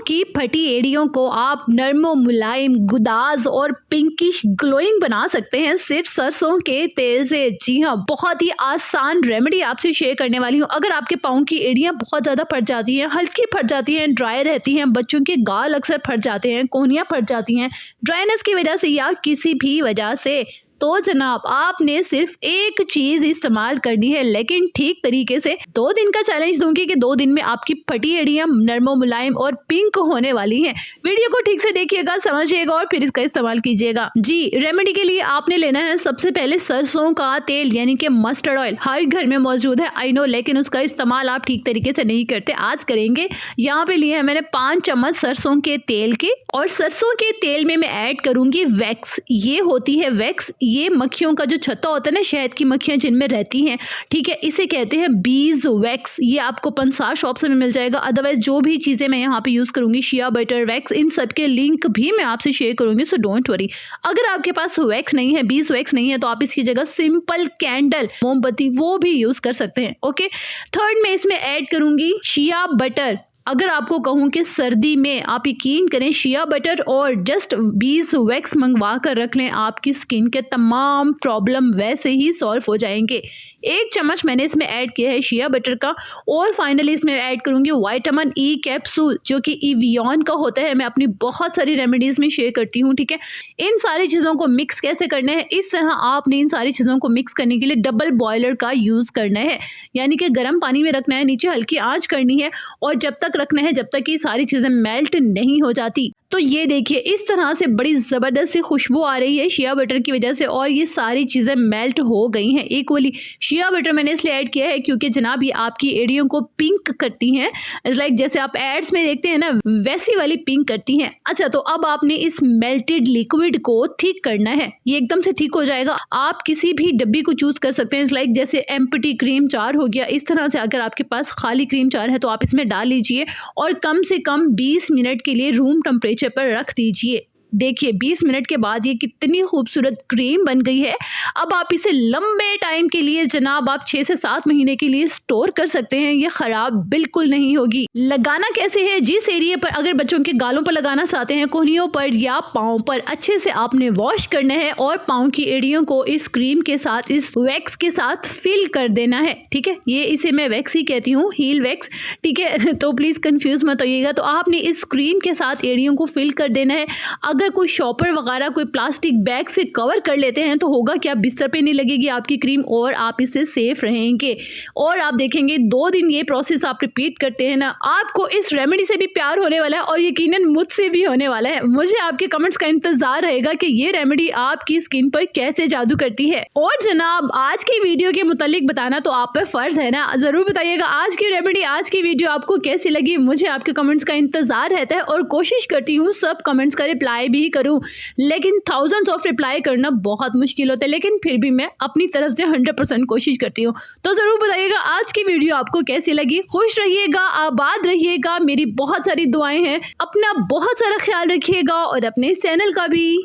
की फटी एड़ियों को आप नर्मो मुलायम, गुदाज और पिंकिश ग्लोइंग बना सकते हैं सिर्फ सरसों के तेल से। जी हाँ, बहुत ही आसान रेमेडी आपसे शेयर करने वाली हूँ। अगर आपके पाँव की एड़ियाँ बहुत ज़्यादा फट जाती हैं, हल्की फट जाती हैं, ड्राई रहती हैं, बच्चों के गाल अक्सर फट जाते हैं, कोहनियाँ फट जाती हैं ड्राइनेस की वजह से या किसी भी वजह से, तो जनाब आपने सिर्फ एक चीज इस्तेमाल करनी है, लेकिन ठीक तरीके से। 2 दिन का चैलेंज दूंगी कि 2 दिन में आपकी फटी एड़ियां नर्मो मुलायम और पिंक होने वाली हैं। वीडियो को ठीक से देखिएगा, समझिएगा और फिर इसका इस्तेमाल कीजिएगा। जी, रेमेडी के लिए आपने लेना है सबसे पहले सरसों का तेल यानी कि मस्टर्ड ऑयल। हर घर में मौजूद है आई नो, लेकिन उसका इस्तेमाल आप ठीक तरीके से नहीं करते, आज करेंगे। यहाँ पे लिए है मैंने 5 चम्मच सरसों के तेल के, और सरसों के तेल में मैं ऐड करूंगी वैक्स। ये होती है वैक्स, ये मक्खियों का जो छत्ता होता है ना, शहद की मक्खियां जिनमें रहती हैं, ठीक है, इसे कहते हैं बीज वैक्स। ये आपको पंसार शॉप से मिल जाएगा। अदरवाइज जो भी चीजें मैं यहाँ पे यूज करूंगी, शिया बटर, वैक्स, इन सब के लिंक भी मैं आपसे शेयर करूंगी, सो डोंट वरी। अगर आपके पास वैक्स नहीं है, बीज वैक्स नहीं है, तो आप इसकी जगह सिंपल कैंडल, मोमबत्ती, वो भी यूज कर सकते हैं। ओके, थर्ड में इसमें ऐड करूंगी शिया बटर। अगर आपको कहूँ कि सर्दी में आप यकीन करें, शिया बटर और जस्ट बीज वैक्स मंगवा कर रख लें, आपकी स्किन के तमाम प्रॉब्लम वैसे ही सॉल्व हो जाएंगे। 1 चम्मच मैंने इसमें ऐड किया है शिया बटर का, और फाइनली इसमें ऐड करूंगी विटामिन ई कैप्सूल, जो कि इवियन का होता है। मैं अपनी बहुत सारी रेमेडीज में शेयर करती हूँ, ठीक है। इन सारी चीज़ों को मिक्स कैसे करना है, इस तरह आपने इन सारी चीज़ों को मिक्स करने के लिए डबल बॉयलर का यूज़ करना है, यानी कि गर्म पानी में रखना है, नीचे हल्की आंच करनी है, और जब तक रखना है जब तक कि सारी चीजें मेल्ट नहीं हो जाती। तो ये देखिए, इस तरह से बड़ी जबरदस्त सी खुशबू आ रही है शिया बटर की वजह से, और ये सारी चीजें मेल्ट हो गई हैं इक्वली। शिया बटर मैंने इसलिए ऐड किया है क्योंकि जनाब ये आपकी एड़ियों को पिंक करती हैं, लाइक जैसे आप एड्स में देखते हैं ना, वैसी वाली पिंक करती हैं। अच्छा, तो अब आपने इस मेल्टेड लिक्विड को ठीक करना है, ये एकदम से ठीक हो जाएगा। आप किसी भी डब्बी को चूज कर सकते हैं, लाइक जैसे एम्प्टी क्रीम जार हो गया, इस तरह से। अगर आपके पास खाली क्रीम जार है तो आप इसमें डाल लीजिए, और कम से कम 20 मिनट के लिए रूम टेम्परेचर पर रख दीजिए। देखिए 20 मिनट के बाद ये कितनी खूबसूरत क्रीम बन गई है। अब आप इसे लंबे टाइम के लिए जनाब आप 6 से 7 महीने के लिए स्टोर कर सकते हैं, ये खराब बिल्कुल नहीं होगी। लगाना कैसे है, जिस एरिया पर अगर बच्चों के गालों पर लगाना चाहते हैं, कोहनियों पर या पाँव पर, अच्छे से आपने वॉश करना है और पाँव की एड़ियों को इस क्रीम के साथ, इस वैक्स के साथ फिल कर देना है, ठीक है। ये इसे मैं वैक्स ही कहती हूँ, हील वैक्स, ठीक है। तो प्लीज कंफ्यूज मत होइएगा। तो आपने इस क्रीम के साथ एड़ियों को फिल कर देना है। अगर कोई शॉपर वगैरह कोई प्लास्टिक बैग से कवर कर लेते हैं तो होगा क्या, बिस्तर पे नहीं लगेगी आपकी क्रीम, और आप इससे सेफ रहेंगे। और आप देखेंगे 2 दिन ये प्रोसेस आप रिपीट करते हैं ना, आपको इस रेमेडी से भी प्यार होने वाला है, और यकीनन मुझसे भी होने वाला है। मुझे आपके कमेंट्स का इंतजार रहेगा कि ये रेमेडी आपकी स्किन पर कैसे जादू करती है। और जनाब आज की वीडियो के मुतालिक बताना तो आप पे फर्ज है ना, जरूर बताइएगा आज की रेमेडी, आज की वीडियो आपको कैसी लगी। मुझे आपके कमेंट्स का इंतजार रहता है, और कोशिश करती हूँ सब कमेंट्स का रिप्लाई भी करूं, लेकिन थाउजेंड्स ऑफ रिप्लाई करना बहुत मुश्किल होता है, लेकिन फिर भी मैं अपनी तरफ से 100% कोशिश करती हूँ। तो जरूर बताइएगा आज की वीडियो आपको कैसी लगी। खुश रहिएगा, आबाद रहिएगा, मेरी बहुत सारी दुआएं हैं। अपना बहुत सारा ख्याल रखिएगा, और अपने चैनल का भी।